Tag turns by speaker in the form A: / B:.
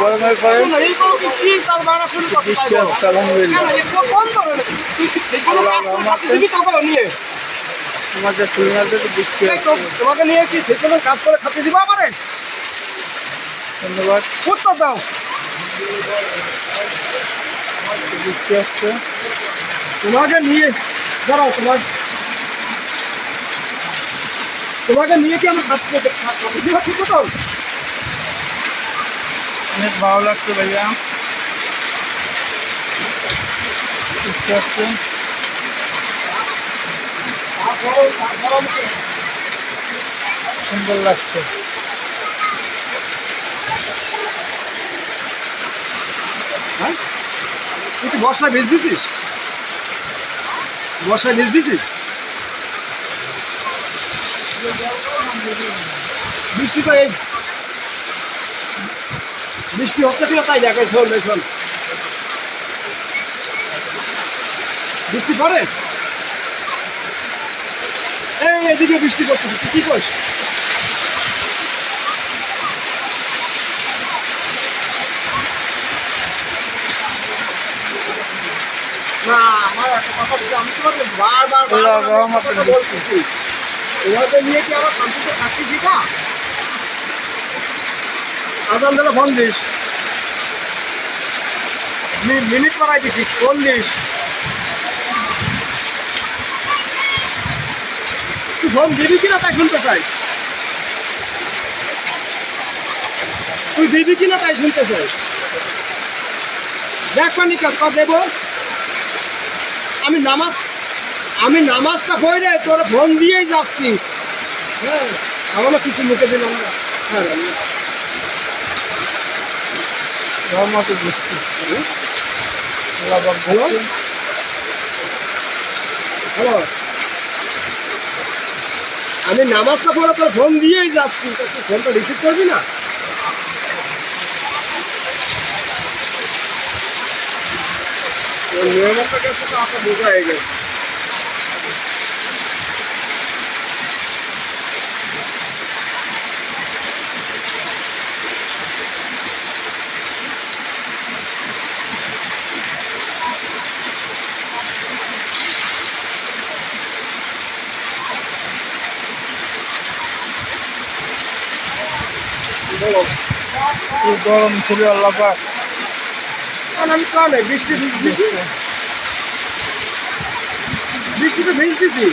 A: গরমের পরে বৃষ্টি হচ্ছে আলহামদুলিল্লাহ। আমাদের খুলনাতে তো বৃষ্টি হচ্ছে।
B: তোমাকে নিয়ে কি ঠিকানোর কাজ করে খাতে দিব আমারে?
A: ধন্যবাদ।
B: উত্তর দাও।
A: বৃষ্টি হচ্ছে।
B: তোমাকে নিয়ে দাঁড়াও, তোমাকে নিয়ে কি আমি খাতে দিব? ঠিক তো?
A: অনেক ভালো লাগছে ভাইয়া। বৃষ্টি হচ্ছে। সুন্দর লাগছে।
B: হ্যাঁ, তুই কি বর্ষায় বীজ দিছিস? বর্ষায় বীজ দিছিস? বৃষ্টি তো এই বৃষ্টি হচ্ছে কিনা তাই দেখো। শোন শোন, বৃষ্টি পড়ে, এই এদিকে বৃষ্টি পড়তেছে, তুই কি করিস? না, আমার একটা কথা বলি, আমি তোমাকে বারবার কথা বলছি, তোমাকে নিয়ে কি আমার শান্তিতে থাকছি ঠিক না? আজান দিলে ফোন দিস, মিনিট বাড়াই দিছি, ফোন দিস। তুই ফোন দিবি কিনা তাই শুনতে চাই, তুই দিবি কিনা তাই শুনতে চাই। দেখ পানি কথা দেবো, আমি নামাজটা পড়ে তোর ফোন দিয়েই যাচ্ছি। হ্যাঁ, আমারও কিছু মুখে দিলাম না। হ্যাঁ,
A: রহমতে বৃষ্টি।
B: হ্যালো হ্যালো, আমি নামাজটা পড়ে তোর ফোন দিয়েই যাচ্ছি, তো তুই ফোনটা রিসিভ করবি না? নিয়মটার কাছে তো আপনার বোঝা হয়ে গেছে।
A: গরম ছিল আল্লাহ পাক।
B: কারণ আমি কারণে বৃষ্টিতে ভিজ দিছি।